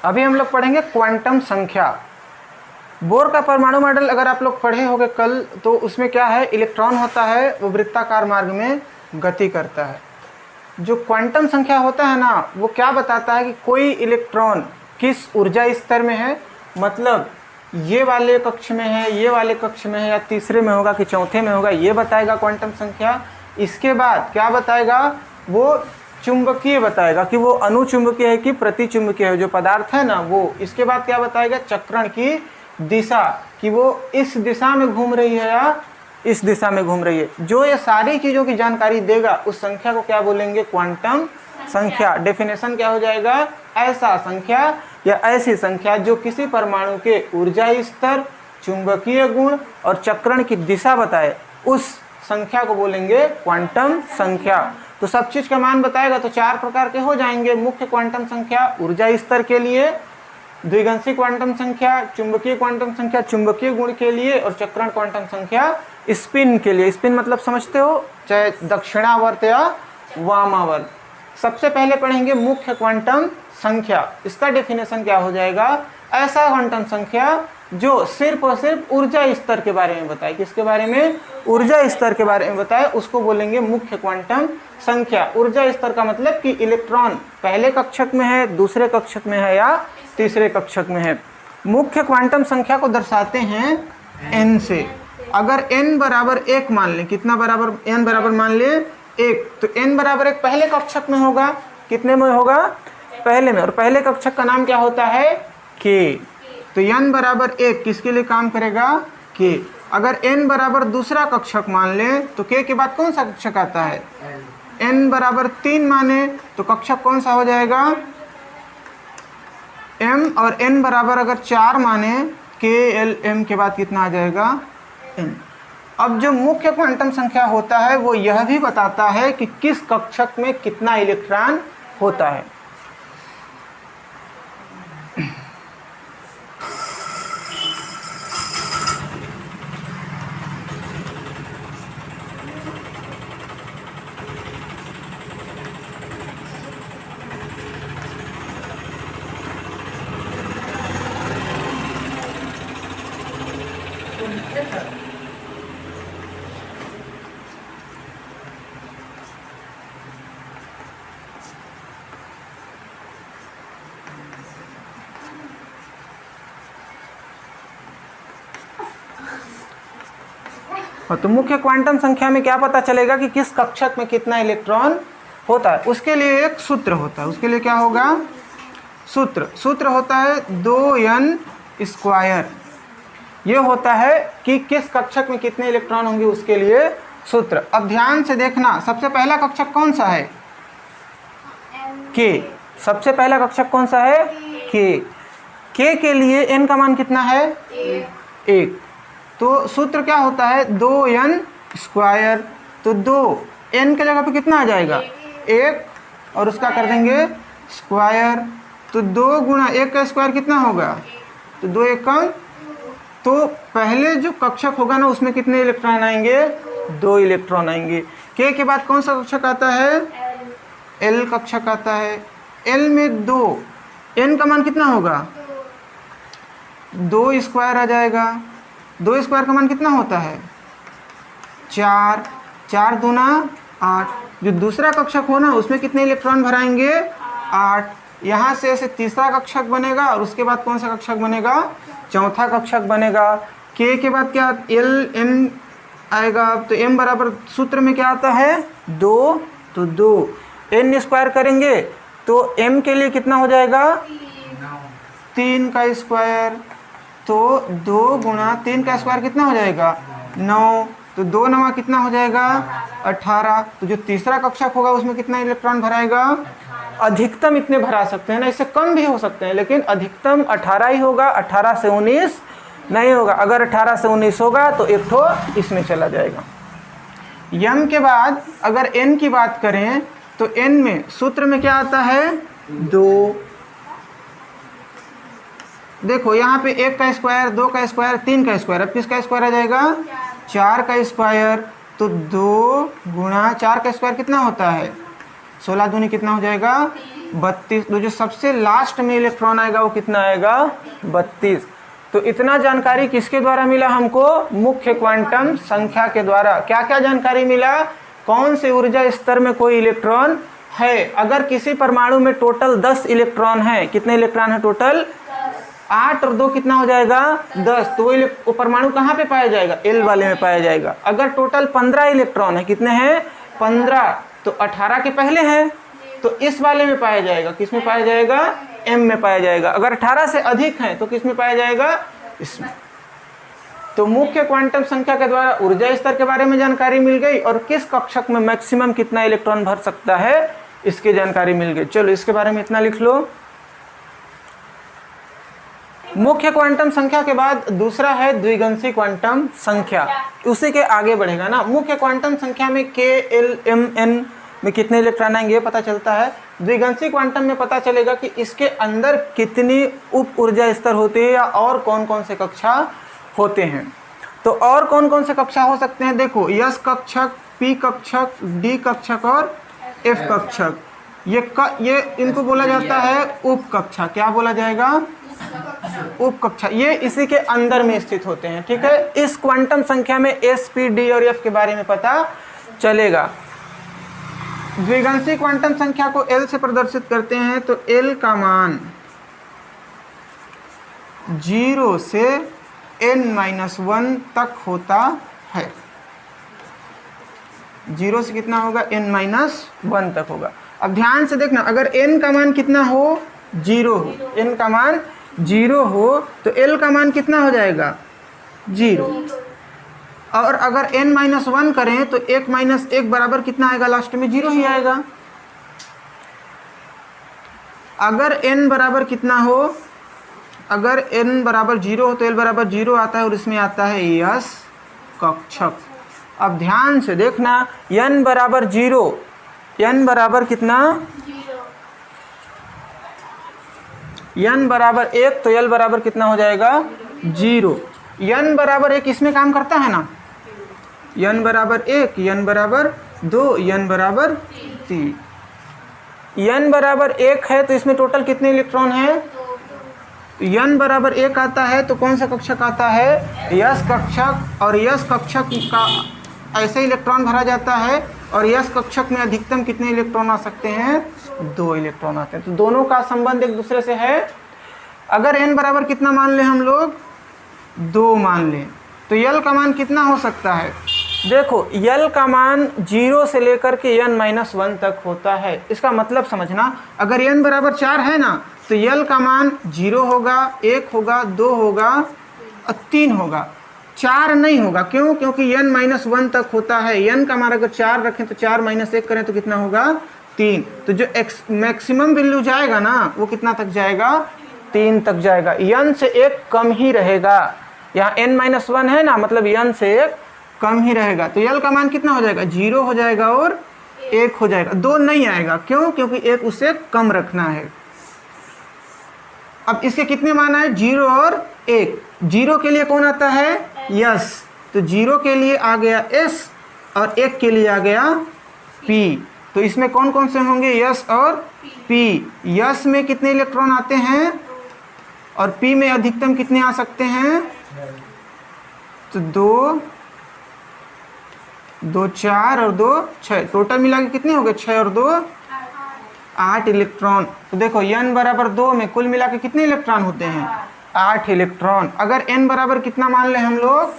अभी हम लोग पढ़ेंगे क्वांटम संख्या। बोर का परमाणु मॉडल अगर आप लोग पढ़े होंगे कल, तो उसमें क्या है, इलेक्ट्रॉन होता है वो वृत्ताकार मार्ग में गति करता है। जो क्वांटम संख्या होता है ना, वो क्या बताता है कि कोई इलेक्ट्रॉन किस ऊर्जा स्तर में है, मतलब ये वाले कक्ष में है, ये वाले कक्ष में है, या तीसरे में होगा कि चौथे में होगा, ये बताएगा क्वांटम संख्या। इसके बाद क्या बताएगा, वो चुंबकीय बताएगा कि वो अनुचुंबकीय है कि प्रतिचुंबकीय है जो पदार्थ है ना वो। इसके बाद क्या बताएगा, चक्रण की दिशा, कि वो इस दिशा में घूम रही है या इस दिशा में घूम रही है। जो ये सारी चीज़ों की जानकारी देगा उस संख्या को क्या बोलेंगे, क्वांटम संख्या। डेफिनेशन क्या हो जाएगा, ऐसा संख्या या ऐसी संख्या जो किसी परमाणु के ऊर्जा स्तर, चुंबकीय गुण और चक्रण की दिशा बताए, उस संख्या को बोलेंगे क्वांटम संख्या। तो सब चीज़ का मान बताएगा तो चार प्रकार के हो जाएंगे। मुख्य क्वांटम संख्या ऊर्जा स्तर के लिए, द्विगंशी क्वांटम संख्या, चुंबकीय क्वांटम संख्या चुंबकीय गुण के लिए, और चक्रण क्वांटम संख्या स्पिन के लिए। स्पिन मतलब समझते हो, चाहे दक्षिणावर्त या वामावर्त। सबसे पहले पढ़ेंगे मुख्य क्वांटम संख्या। इसका डेफिनेशन क्या हो जाएगा, ऐसा क्वांटम संख्या जो सिर्फ और सिर्फ ऊर्जा स्तर के बारे में बताए। किसके बारे में, ऊर्जा स्तर के बारे में बताए, उसको बोलेंगे मुख्य क्वांटम संख्या। ऊर्जा स्तर का मतलब कि इलेक्ट्रॉन पहले कक्षक में है, दूसरे कक्षक में है या तीसरे कक्षक में है। मुख्य क्वांटम संख्या को दर्शाते हैं n से। अगर n बराबर 1 मान लें, कितना बराबर, n बराबर मान लें 1, तो n बराबर 1 पहले कक्षक में होगा। कितने में होगा, पहले में। और पहले कक्षक का नाम क्या होता है, k। तो n बराबर 1 किसके लिए काम करेगा, k। अगर n बराबर दूसरा कक्षक मान लें तो k के बाद कौन सा कक्षक आता है, n बराबर 3 माने तो कक्षक कौन सा हो जाएगा, m। और n बराबर अगर 4 माने, k l m के बाद कितना आ जाएगा, n। अब जो मुख्य क्वांटम संख्या होता है वो यह भी बताता है कि किस कक्षक में कितना इलेक्ट्रॉन होता है। तो मुख्य क्वांटम संख्या में क्या पता चलेगा कि किस कक्षक में कितना इलेक्ट्रॉन होता है। उसके लिए एक सूत्र होता है। उसके लिए क्या होगा, सूत्र होता है 2n स्क्वायर। ये होता है कि किस कक्षक में कितने इलेक्ट्रॉन होंगे, उसके लिए सूत्र। अब ध्यान से देखना, सबसे पहला कक्षक कौन सा है, k। सबसे पहला कक्षक कौन सा है, k के लिए n का मान कितना है, 1। तो सूत्र क्या होता है, 2n स्क्वायर। तो 2 n के जगह पे कितना आ जाएगा, 1, और उसका कर देंगे स्क्वायर। तो 2 गुणा 1 का स्क्वायर कितना होगा, तो 2 1 कम। तो पहले जो कक्षक होगा ना उसमें कितने इलेक्ट्रॉन आएंगे, 2 इलेक्ट्रॉन आएंगे। k के बाद कौन सा कक्षक आता है, l कक्षक आता है। l में 2, n का मान कितना होगा, 2 स्क्वायर आ जाएगा। 2 स्क्वायर का मान कितना होता है, 4। 4 दूना 8। जो दूसरा कक्षक हो ना उसमें कितने इलेक्ट्रॉन भराएंगे, 8। यहाँ से ऐसे तीसरा कक्षक बनेगा और उसके बाद कौन सा कक्षक बनेगा, चौथा कक्षक बनेगा। k के बाद क्या, l m आएगा। तो m बराबर सूत्र में क्या आता है, 2। तो 2 n स्क्वायर करेंगे तो m के लिए कितना हो जाएगा, 3 का स्क्वायर। तो 2 गुणा 3 का स्क्वायर कितना हो जाएगा, 9। तो 2 9 कितना हो जाएगा, 18। तो जो तीसरा कक्षक होगा उसमें कितना इलेक्ट्रॉन भराएगा, अधिकतम इतने भरा सकते हैं ना, इससे कम भी हो सकते हैं, लेकिन अधिकतम 18 ही होगा। 18 से 19 नहीं होगा। अगर 18 से 19 होगा तो एक ठो इसमें चला जाएगा। m के बाद अगर n की बात करें तो n में सूत्र में क्या आता है, 2। देखो यहाँ पे 1 का स्क्वायर, 2 का स्क्वायर, 3 का स्क्वायर। अब किसका स्क्वायर आ जाएगा, 4 का स्क्वायर। तो 2 गुणा 4 का स्क्वायर कितना होता है, 16 दूनी कितना हो जाएगा, 32। तो जो सबसे लास्ट में इलेक्ट्रॉन आएगा वो कितना आएगा? 32। तो इतना जानकारी किसके द्वारा मिला हमको? मुख्य क्वांटम संख्या के द्वारा। क्या क्या जानकारी मिला? कौन से ऊर्जा स्तर में कोई इलेक्ट्रॉन है। अगर किसी परमाणु में टोटल 10 इलेक्ट्रॉन है, कितने इलेक्ट्रॉन है टोटल? 8 और 2 कितना हो जाएगा? 10। तो वो परमाणु कहाँ पे पाया जाएगा? एल वाले में पाया जाएगा। अगर टोटल 15 इलेक्ट्रॉन है, कितने हैं? 15, तो 18 के पहले हैं, तो इस वाले में पाया जाएगा। किस में पाया जाएगा? एम में पाया जाएगा। अगर 18 से अधिक हैं तो किस में पाया जाएगा? इसमें। तो मुख्य क्वांटम संख्या के द्वारा ऊर्जा स्तर के बारे में जानकारी मिल गई और किस कक्षक में मैक्सिमम कितना इलेक्ट्रॉन भर सकता है इसकी जानकारी मिल गई। चलो इसके बारे में इतना लिख लो। मुख्य क्वांटम संख्या के बाद दूसरा है द्विगंशी क्वांटम संख्या। उसी के आगे बढ़ेगा ना। मुख्य क्वांटम संख्या में के, एल, एम, एन में कितने इलेक्ट्रॉन आएंगे ये पता चलता है। द्विगंशी क्वांटम में पता चलेगा कि इसके अंदर कितनी उप ऊर्जा स्तर होते हैं या और कौन कौन से कक्षा होते हैं। तो और कौन कौन से कक्षा हो सकते हैं? देखो, यस कक्षक, पी कक्षक, डी कक्षक और एफ कक्षक। ये इनको बोला जाता है उप कक्षा। क्या बोला जाएगा? उप कक्षा। ये इसी के अंदर में स्थित होते हैं। ठीक है, इस क्वांटम संख्या में एस, पी, डी और एफ के बारे में पता चलेगा। द्विगंशी क्वांटम संख्या को एल से प्रदर्शित करते हैं तो एल का मान 0 से n-1 तक होता है। 0 से कितना होगा? n-1 तक होगा। अब ध्यान से देखना, अगर n का मान कितना हो? 0 हो। n का मान 0 हो तो l का मान कितना हो जाएगा? 0। और अगर n-1 करें तो 1 बराबर कितना आएगा? लास्ट में 0 ही आएगा। अगर n बराबर कितना हो? अगर n बराबर 0 हो तो l बराबर 0 आता है और इसमें आता है यस कक्षक। अब ध्यान से देखना, n बराबर 0, n बराबर कितना? n बराबर 1 तो l बराबर कितना हो जाएगा? 0। n बराबर 1 इसमें काम करता है ना। n बराबर 1, n बराबर 2, n बराबर 3। n बराबर 1 है तो इसमें टोटल कितने इलेक्ट्रॉन हैं? n बराबर 1 आता है तो कौन सा कक्षक आता है? यस कक्षक। और यस कक्षक का ऐसे इलेक्ट्रॉन भरा जाता है और यस कक्षक में अधिकतम कितने इलेक्ट्रॉन आ सकते हैं? 2 इलेक्ट्रॉन आते हैं। तो दोनों का संबंध एक दूसरे से है। अगर n बराबर कितना मान लें हम लोग? 2 मान लें तो l का मान कितना हो सकता है? देखो, l का मान 0 से लेकर के n-1 तक होता है। इसका मतलब समझना, अगर n बराबर 4 है ना तो l का मान 0 होगा, 1 होगा, 2 होगा और 3 होगा। 4 नहीं होगा। क्यों? क्योंकि n-1 तक होता है। n का मान अगर 4 रखें तो 4 - 1 करें तो कितना होगा? 3। तो जो मैक्सिमम वैल्यू जाएगा ना वो कितना तक जाएगा? 3 तक जाएगा। n से 1 कम ही रहेगा। यहाँ n-1 है ना, मतलब n से 1 कम ही रहेगा। तो l का मान कितना हो जाएगा? 0 हो जाएगा और 1 हो जाएगा। 2 नहीं आएगा। क्यों? क्योंकि 1 उससे कम रखना है। अब इसके कितने मान आए? 0 और 1। 0 के लिए कौन आता है? यस। तो 0 के लिए आ गया s और 1 के लिए आ गया p। तो इसमें कौन कौन से होंगे? यस और p। यस में कितने इलेक्ट्रॉन आते हैं और p में अधिकतम कितने आ सकते हैं? तो 2, 4 और 2, 6। टोटल मिला के कितने हो गए? 6 और 2, 8 इलेक्ट्रॉन। तो देखो, n बराबर 2 में कुल मिला के कितने इलेक्ट्रॉन होते हैं? 8 इलेक्ट्रॉन। अगर n बराबर कितना मान लें हम लोग?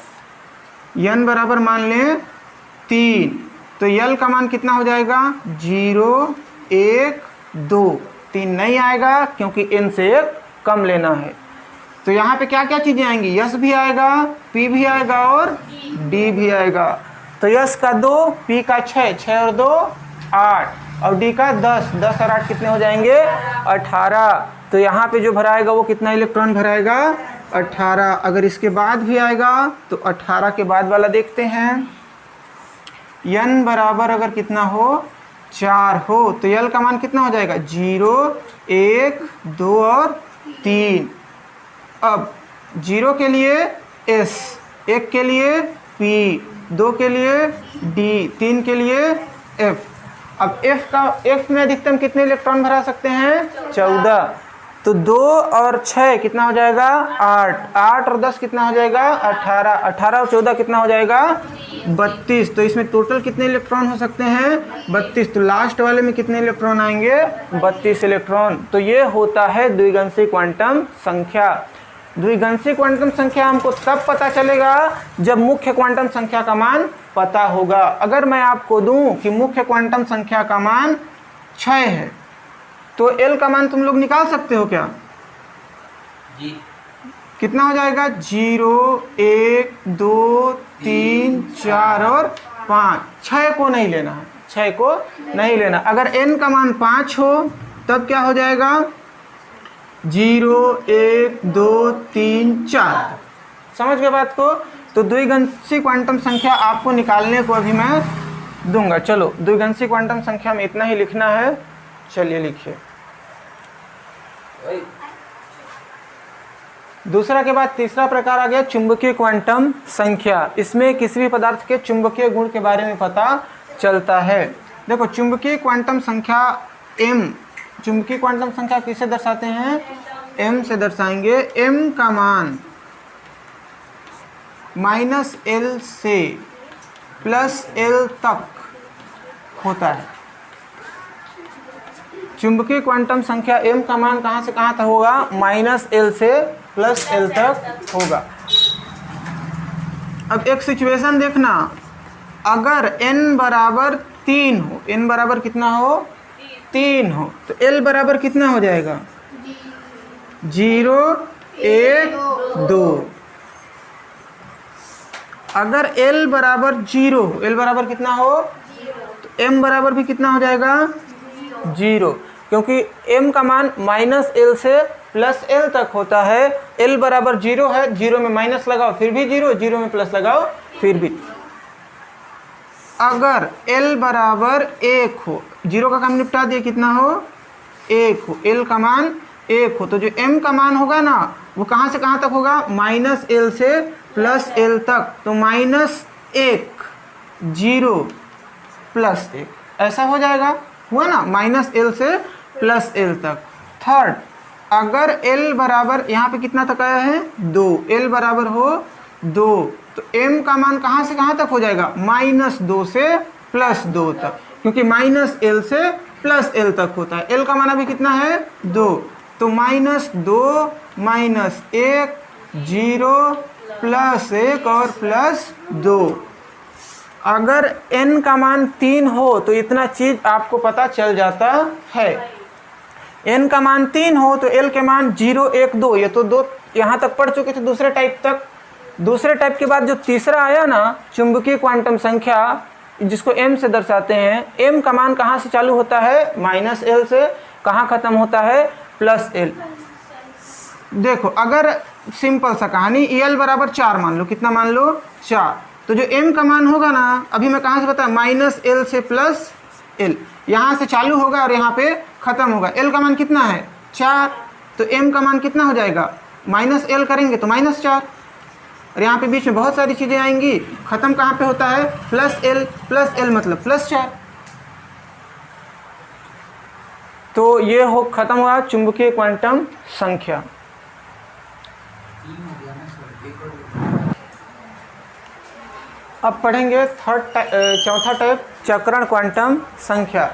n बराबर मान लें 3 तो l का मान कितना हो जाएगा? 0, 1, 2। 3 नहीं आएगा क्योंकि n से 1 कम लेना है। तो यहाँ पे क्या क्या चीज़ें आएंगी? यस भी आएगा, p भी आएगा और d भी आएगा। तो यस का 2, p का 6, 6 और 2, 8 और d का 10, 10 और 8 कितने हो जाएंगे? 18। तो यहाँ पे जो भराएगा वो कितना इलेक्ट्रॉन भराएगा? 18। अगर इसके बाद भी आएगा तो 18 के बाद वाला देखते हैं। n बराबर अगर कितना हो? 4 हो तो l का मान कितना हो जाएगा? 0, 1, 2 और 3। अब 0 के लिए s, 1 के लिए p, 2 के लिए d, 3 के लिए f। अब F में अधिकतम कितने इलेक्ट्रॉन भरा सकते हैं? 14। तो 2 और 6 कितना हो जाएगा? 8। 8 और 10 कितना हो जाएगा? 18। 18 और 14 कितना हो जाएगा? 32। तो इसमें टोटल कितने इलेक्ट्रॉन हो सकते हैं? 32। तो लास्ट वाले में कितने इलेक्ट्रॉन आएंगे? 32 इलेक्ट्रॉन। तो ये होता है द्विगंशी क्वांटम संख्या। द्विगंशी क्वांटम संख्या हमको तब पता चलेगा जब मुख्य क्वांटम संख्या का मान पता होगा। अगर मैं आपको दूं कि मुख्य क्वांटम संख्या का मान 6 है तो L का मान तुम लोग निकाल सकते हो क्या? जी। कितना हो जाएगा? 0, 1, 2, 3, 4 और 5। 6 को नहीं लेना है, 6 को नहीं लेना। अगर n का मान 5 हो तब क्या हो जाएगा? 0, 1, 2, 3, 4। समझ गए बात को? तो द्विगंशी क्वांटम संख्या आपको निकालने को अभी मैं दूंगा। चलो द्विगंशी क्वांटम संख्या में इतना ही लिखना है। चलिए लिखिए। दूसरा के बाद तीसरा प्रकार आ गया चुंबकीय क्वांटम संख्या। इसमें किसी भी पदार्थ के चुंबकीय गुण के बारे में पता चलता है। देखो चुंबकीय क्वांटम संख्या m, चुंबकीय क्वांटम संख्या किससे दर्शाते हैं? m से दर्शाएंगे। m का मान -L से +L तक होता है। चुंबकीय क्वांटम संख्या m का मान कहाँ से कहाँ तक होगा? -L से +L तक होगा। अब एक सिचुएशन देखना, अगर n बराबर 3 हो, n बराबर कितना हो? 3 हो, तो L बराबर कितना हो जाएगा? 0, 1, 2। अगर L बराबर 0 हो, L बराबर कितना हो? तो m बराबर भी कितना हो जाएगा? 0, क्योंकि m का मान -L से +L तक होता है। L बराबर 0 है, 0 में माइनस लगाओ फिर भी 0, 0 में प्लस लगाओ फिर भी। अगर L बराबर 1 हो, 0 का काम निपटा दिए, कितना हो? 1 हो, L का मान 1 हो, तो जो m का मान होगा ना वो कहाँ से कहाँ तक होगा? -L से +L तक। तो -1, 0, +1 ऐसा हो जाएगा। हुआ ना? -L से +L तक। थर्ड, अगर L बराबर यहाँ पे कितना तक आया है? 2, L बराबर हो 2, तो m का मान कहाँ से कहाँ तक हो जाएगा? -2 से +2 तक, क्योंकि -L से +L तक होता है। L का मान अभी कितना है? 2, तो -2, -1, 0, +1 और +2। अगर n का मान 3 हो तो इतना चीज आपको पता चल जाता है। n का मान 3 हो तो L के मान 0, 1, 2, ये तो 2 यहाँ तक पढ़ चुके थे दूसरे टाइप तक। दूसरे टाइप के बाद जो तीसरा आया ना चुंबकीय क्वांटम संख्या, जिसको m से दर्शाते हैं, m का मान कहाँ से चालू होता है? -L से। कहाँ खत्म होता है? +L। देखो अगर सिंपल सा कहानी, L बराबर 4 मान लो। कितना मान लो? 4। तो जो m का मान होगा ना, अभी मैं कहाँ से बताया? -L से +L, यहाँ से चालू होगा और यहाँ पे खत्म होगा। L का मान कितना है? 4। तो m का मान कितना हो जाएगा? -L करेंगे तो -4, और यहाँ पे बीच में बहुत सारी चीज़ें आएंगी। खत्म कहाँ पे होता है? +L, +L मतलब +4। तो ये हो खत्म हुआ चुंबकीय क्वांटम संख्या। अब पढ़ेंगे चौथा टाइप चक्रण क्वांटम संख्या।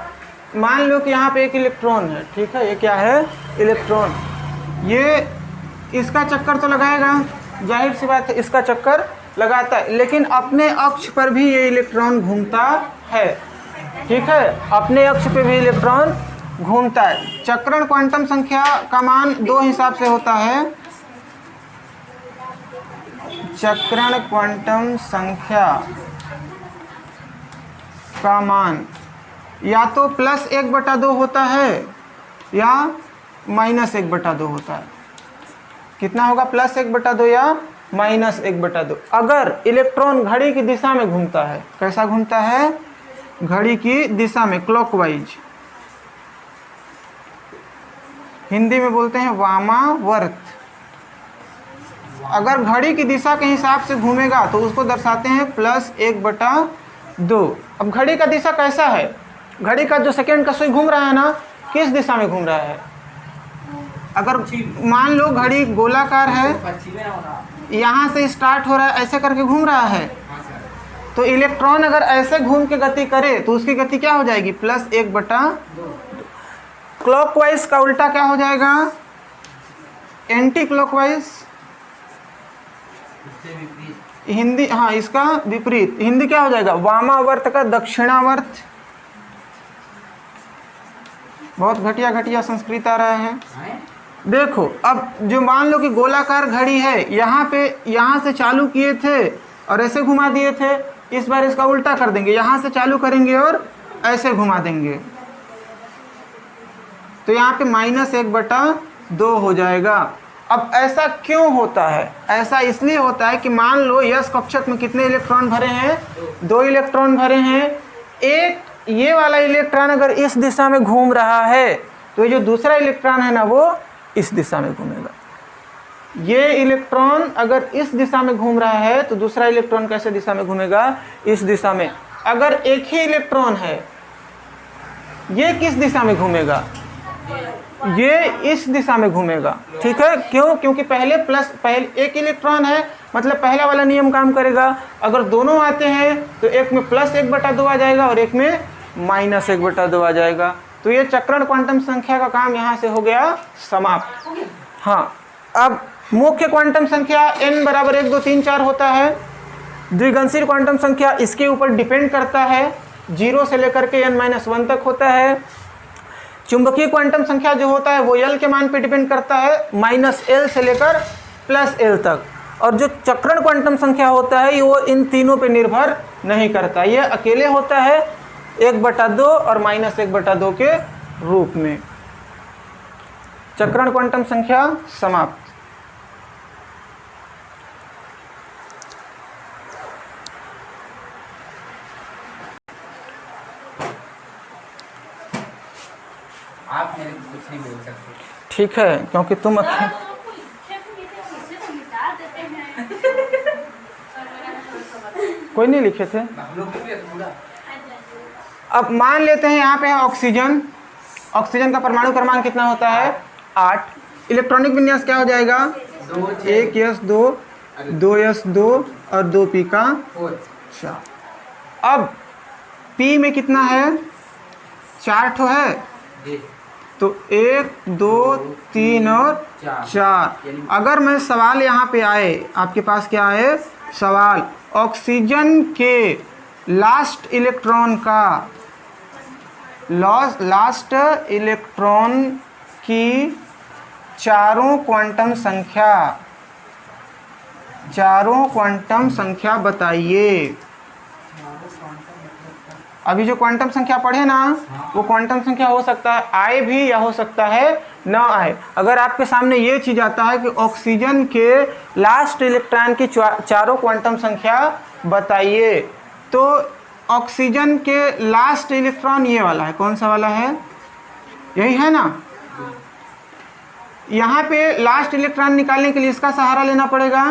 मान लो कि यहाँ पे एक इलेक्ट्रॉन है, ठीक है? ये क्या है? इलेक्ट्रॉन। ये इसका चक्कर तो लगाएगा, जाहिर सी बात है इसका चक्कर लगाता है, लेकिन अपने अक्ष पर भी ये इलेक्ट्रॉन घूमता है, ठीक है? अपने अक्ष पे भी इलेक्ट्रॉन घूमता है। चक्रण क्वांटम संख्या का मान 2 हिसाब से होता है। चक्रण क्वांटम संख्या का मान या तो +1/2 होता है या -1/2 होता है। कितना होगा? +1/2 या -1/2। अगर इलेक्ट्रॉन घड़ी की दिशा में घूमता है, कैसा घूमता है? घड़ी की दिशा में, क्लॉकवाइज। हिंदी में बोलते हैं वामावर्त। अगर घड़ी की दिशा के हिसाब से घूमेगा तो उसको दर्शाते हैं +1/2। अब घड़ी का दिशा कैसा है? घड़ी का जो सेकेंड का सुई घूम रहा है ना, किस दिशा में घूम रहा है? अगर मान लो घड़ी गोलाकार है, यहाँ से स्टार्ट हो रहा है, ऐसे करके घूम रहा है, तो इलेक्ट्रॉन अगर ऐसे घूम के गति करे तो उसकी गति क्या हो जाएगी? +1/2। क्लॉकवाइज का उल्टा क्या हो जाएगा? Anti clockwise. हिंदी, हाँ, इसका विपरीत हिंदी क्या हो जाएगा? वामावर्त का दक्षिणावर्त। बहुत घटिया घटिया संस्कृत आ रहे हैं। देखो, अब जो मान लो कि गोलाकार घड़ी है, यहाँ पे यहाँ से चालू किए थे और ऐसे घुमा दिए थे, इस बार इसका उल्टा कर देंगे, यहाँ से चालू करेंगे और ऐसे घुमा देंगे, तो यहाँ पे -1/2 हो जाएगा। अब ऐसा क्यों होता है? ऐसा इसलिए होता है कि मान लो यस कक्षक में कितने इलेक्ट्रॉन भरे हैं? 2 इलेक्ट्रॉन भरे हैं। एक ये वाला इलेक्ट्रॉन अगर इस दिशा में घूम रहा है तो ये जो दूसरा इलेक्ट्रॉन है ना, वो इस दिशा में घूमेगा। ये इलेक्ट्रॉन अगर इस दिशा में घूम रहा है तो दूसरा इलेक्ट्रॉन कैसे दिशा में घूमेगा? इस दिशा में। अगर एक ही इलेक्ट्रॉन है, ये किस दिशा में घूमेगा? ये इस दिशा में घूमेगा। ठीक है, क्यों? क्योंकि पहले एक इलेक्ट्रॉन है, मतलब पहला वाला नियम काम करेगा। अगर दोनों आते हैं तो एक में +1/2 आ जाएगा और एक में -1/2 आ जाएगा। तो ये चक्रण क्वांटम संख्या का काम यहाँ से हो गया समाप्त। हाँ, अब मुख्य क्वांटम संख्या n बराबर 1 2 3 4 होता है। द्विगंशीय क्वांटम संख्या इसके ऊपर डिपेंड करता है, 0 से लेकर के n-1 तक होता है। चुंबकीय क्वांटम संख्या जो होता है वो L के मान पे डिपेंड करता है, -L से लेकर +L तक। और जो चक्रण क्वांटम संख्या होता है वो इन तीनों पे निर्भर नहीं करता, ये अकेले होता है 1/2 और -1/2 के रूप में। चक्रण क्वांटम संख्या समाप्त। आप मेरे को कुछ नहीं बोल सकते। ठीक है, क्योंकि तुम कोई नहीं लिखे थे। अब मान लेते हैं यहाँ पे है ऑक्सीजन। ऑक्सीजन का परमाणु क्रमांक कितना होता है? 8। इलेक्ट्रॉनिक विन्यास क्या हो जाएगा? 1s2 2s2 और 2p का 4। अब p में कितना है? 4 ठो है, तो 1 2 3 और 4। अगर मैं सवाल यहाँ पे आए, आपके पास क्या है सवाल? ऑक्सीजन के लास्ट इलेक्ट्रॉन का लास्ट इलेक्ट्रॉन की चारों क्वांटम संख्या बताइए। अभी जो क्वांटम संख्या पढ़े ना, वो क्वांटम संख्या हो सकता है आए भी या हो सकता है ना आए। अगर आपके सामने ये चीज़ आता है कि ऑक्सीजन के लास्ट इलेक्ट्रॉन की चारों क्वांटम संख्या बताइए, तो ऑक्सीजन के लास्ट इलेक्ट्रॉन ये वाला है, कौन सा वाला है? यही है ना। यहाँ पे लास्ट इलेक्ट्रॉन निकालने के लिए इसका सहारा लेना पड़ेगा,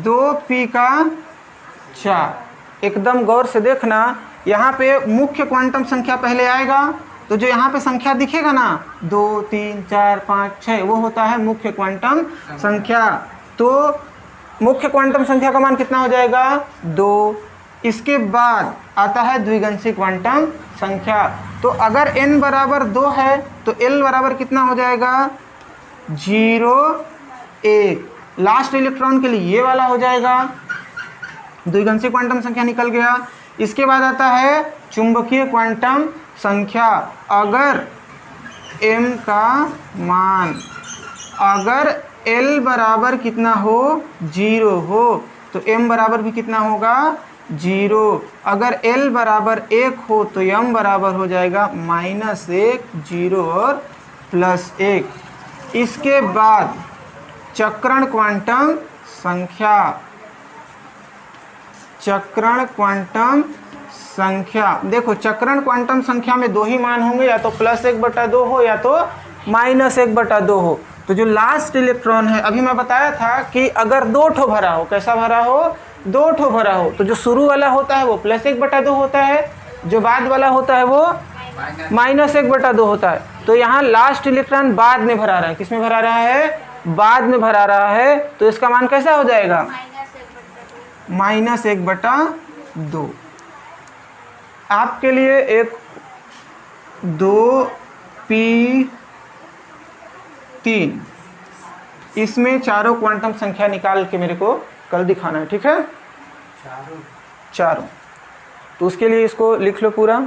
2p का 4। एकदम गौर से देखना, यहाँ पे मुख्य क्वांटम संख्या पहले आएगा, तो जो यहाँ पे संख्या दिखेगा ना 2 3 4 5 6, वो होता है मुख्य क्वांटम संख्या। तो मुख्य क्वांटम संख्या का मान कितना हो जाएगा? 2। इसके बाद आता है द्विगंशीय क्वांटम संख्या। तो अगर n बराबर 2 है तो l बराबर कितना हो जाएगा? 0 1। लास्ट इलेक्ट्रॉन के लिए ये वाला हो जाएगा, द्विगंशीय क्वांटम संख्या निकल गया। इसके बाद आता है चुंबकीय क्वांटम संख्या। अगर m का मान, अगर l बराबर कितना हो? 0 हो, तो m बराबर भी कितना होगा? 0। अगर l बराबर 1 हो तो m बराबर हो जाएगा -1 0 और +1। इसके बाद चक्रण क्वांटम संख्या। चक्रण क्वांटम संख्या, देखो चक्रण क्वांटम संख्या में 2 ही मान होंगे, या तो +1/2 हो या तो -1/2 हो। तो जो लास्ट इलेक्ट्रॉन है, अभी मैं बताया था कि अगर 2 ठो भरा हो, कैसा भरा हो? 2 ठो भरा हो, तो जो शुरू वाला होता है वो +1/2 होता है, जो बाद वाला होता है वो -1/2 होता है। तो यहाँ लास्ट इलेक्ट्रॉन बाद में भरा रहा है, किसमें भरा रहा है, बाद में भरा रहा है, तो इसका मान कैसा हो जाएगा, -1/2। आपके लिए एक 2p3 इसमें चारों क्वांटम संख्या निकाल के मेरे को कल दिखाना है, ठीक है, चारों। तो उसके लिए इसको लिख लो पूरा।